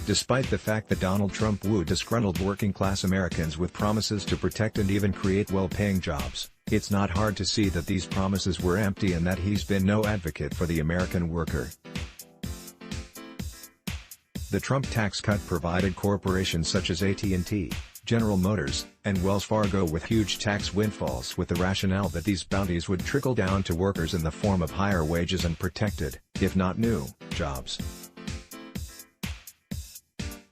Despite the fact that Donald Trump wooed disgruntled working-class Americans with promises to protect and even create well-paying jobs, it's not hard to see that these promises were empty and that he's been no advocate for the American worker. The Trump tax cut provided corporations such as AT&T, General Motors, and Wells Fargo with huge tax windfalls with the rationale that these bounties would trickle down to workers in the form of higher wages and protected, if not new, jobs.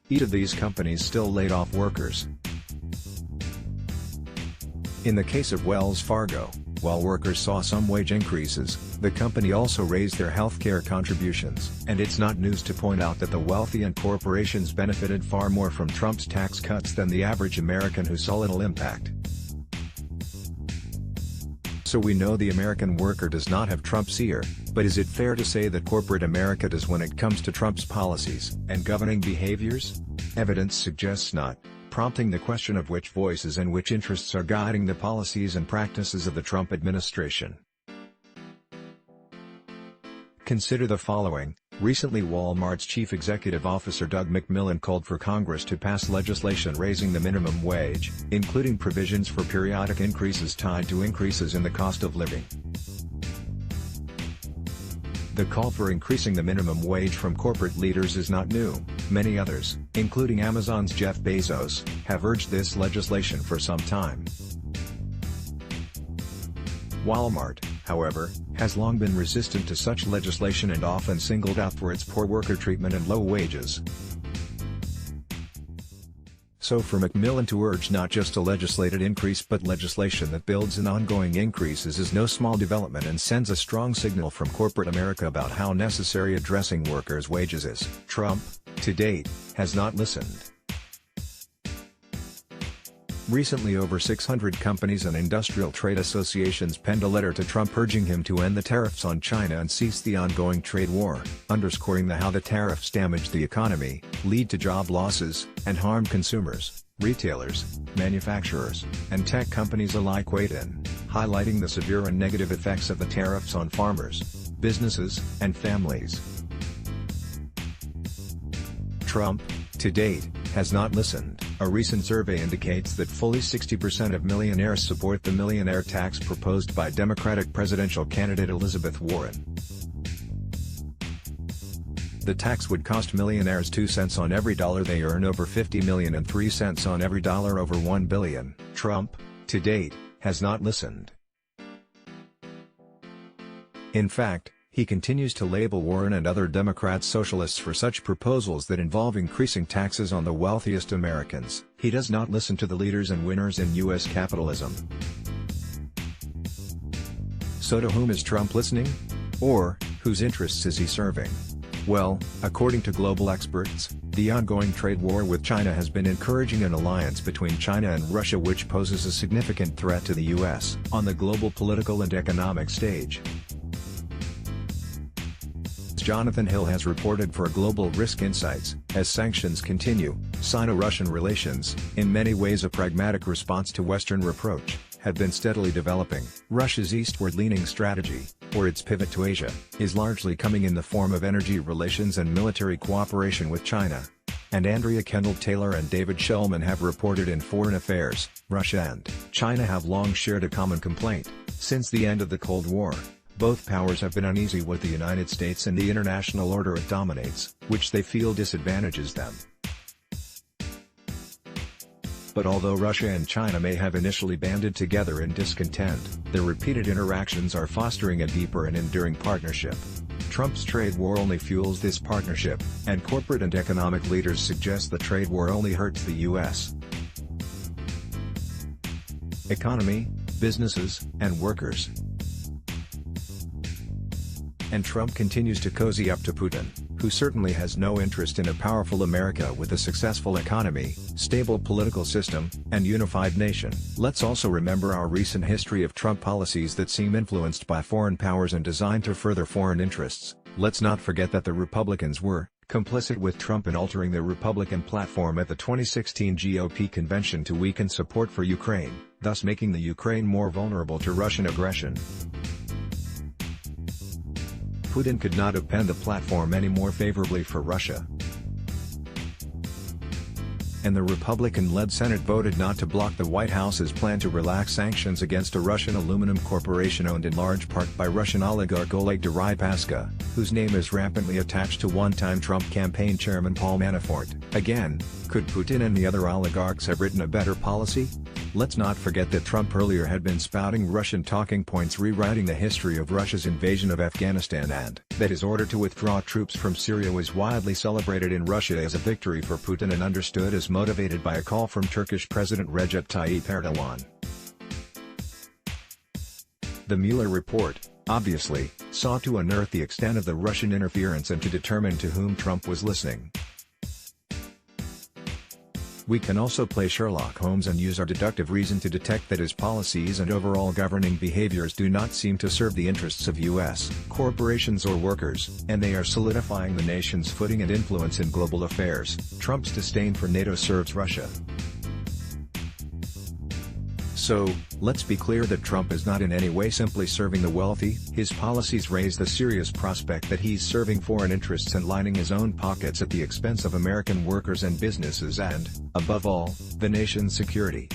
Each of these companies still laid off workers. In the case of Wells Fargo, while workers saw some wage increases, the company also raised their healthcare contributions. And it's not news to point out that the wealthy and corporations benefited far more from Trump's tax cuts than the average American who saw little impact. So we know the American worker does not have Trump's ear, but is it fair to say that corporate America does when it comes to Trump's policies and governing behaviors? Evidence suggests not, prompting the question of which voices and which interests are guiding the policies and practices of the Trump administration. Consider the following. Recently, Walmart's chief executive officer Doug McMillon called for Congress to pass legislation raising the minimum wage, including provisions for periodic increases tied to increases in the cost of living. The call for increasing the minimum wage from corporate leaders is not new. Many others, including Amazon's Jeff Bezos, have urged this legislation for some time. Walmart, however, has long been resistant to such legislation and often singled out for its poor worker treatment and low wages. So for McMillon to urge not just a legislated increase but legislation that builds in ongoing increases is no small development and sends a strong signal from corporate America about how necessary addressing workers' wages is. Trump, to date, has not listened. Recently, over 600 companies and industrial trade associations penned a letter to Trump urging him to end the tariffs on China and cease the ongoing trade war, underscoring how the tariffs damage the economy, lead to job losses, and harm consumers, retailers, manufacturers, and tech companies alike weighed in, highlighting the severe and negative effects of the tariffs on farmers, businesses, and families. Trump, to date, has not listened. A recent survey indicates that fully 60% of millionaires support the millionaire tax proposed by Democratic presidential candidate Elizabeth Warren. The tax would cost millionaires 2 cents on every dollar they earn over $50 million and 3 cents on every dollar over $1 billion. Trump, to date, has not listened. In fact, he continues to label Warren and other Democrats socialists for such proposals that involve increasing taxes on the wealthiest Americans. He does not listen to the leaders and winners in U.S. capitalism. So to whom is Trump listening? Or, whose interests is he serving? Well, according to global experts, the ongoing trade war with China has been encouraging an alliance between China and Russia, which poses a significant threat to the U.S. on the global political and economic stage. Jonathan Hill has reported for Global Risk Insights, as sanctions continue, Sino-Russian relations, in many ways a pragmatic response to Western reproach, have been steadily developing. Russia's eastward-leaning strategy, or its pivot to Asia, is largely coming in the form of energy relations and military cooperation with China. And Andrea Kendall-Taylor and David Shulman have reported in Foreign Affairs, Russia and China have long shared a common complaint. Since the end of the Cold War, both powers have been uneasy with the United States and the international order it dominates, which they feel disadvantages them. But although Russia and China may have initially banded together in discontent, their repeated interactions are fostering a deeper and enduring partnership. Trump's trade war only fuels this partnership, and corporate and economic leaders suggest the trade war only hurts the U.S. economy, businesses, and workers. And Trump continues to cozy up to Putin, who certainly has no interest in a powerful America with a successful economy, stable political system, and unified nation. Let's also remember our recent history of Trump policies that seem influenced by foreign powers and designed to further foreign interests. Let's not forget that the Republicans were complicit with Trump in altering the Republican platform at the 2016 GOP convention to weaken support for Ukraine, thus making the Ukraine more vulnerable to Russian aggression. Putin could not have penned the platform any more favorably for Russia. and the Republican-led Senate voted not to block the White House's plan to relax sanctions against a Russian aluminum corporation owned in large part by Russian oligarch Oleg Deripaska, whose name is rampantly attached to one-time Trump campaign chairman Paul Manafort. Again, could Putin and the other oligarchs have written a better policy? Let's not forget that Trump earlier had been spouting Russian talking points rewriting the history of Russia's invasion of Afghanistan and that his order to withdraw troops from Syria was widely celebrated in Russia as a victory for Putin and understood as motivated by a call from Turkish President Recep Tayyip Erdogan. The Mueller report, obviously, sought to unearth the extent of the Russian interference and to determine to whom Trump was listening. We can also play Sherlock Holmes and use our deductive reason to detect that his policies and overall governing behaviors do not seem to serve the interests of U.S. corporations or workers, and they are solidifying the nation's footing and influence in global affairs. Trump's disdain for NATO serves Russia. So, let's be clear that Trump is not in any way simply serving the wealthy. His policies raise the serious prospect that he's serving foreign interests and lining his own pockets at the expense of American workers and businesses and, above all, the nation's security.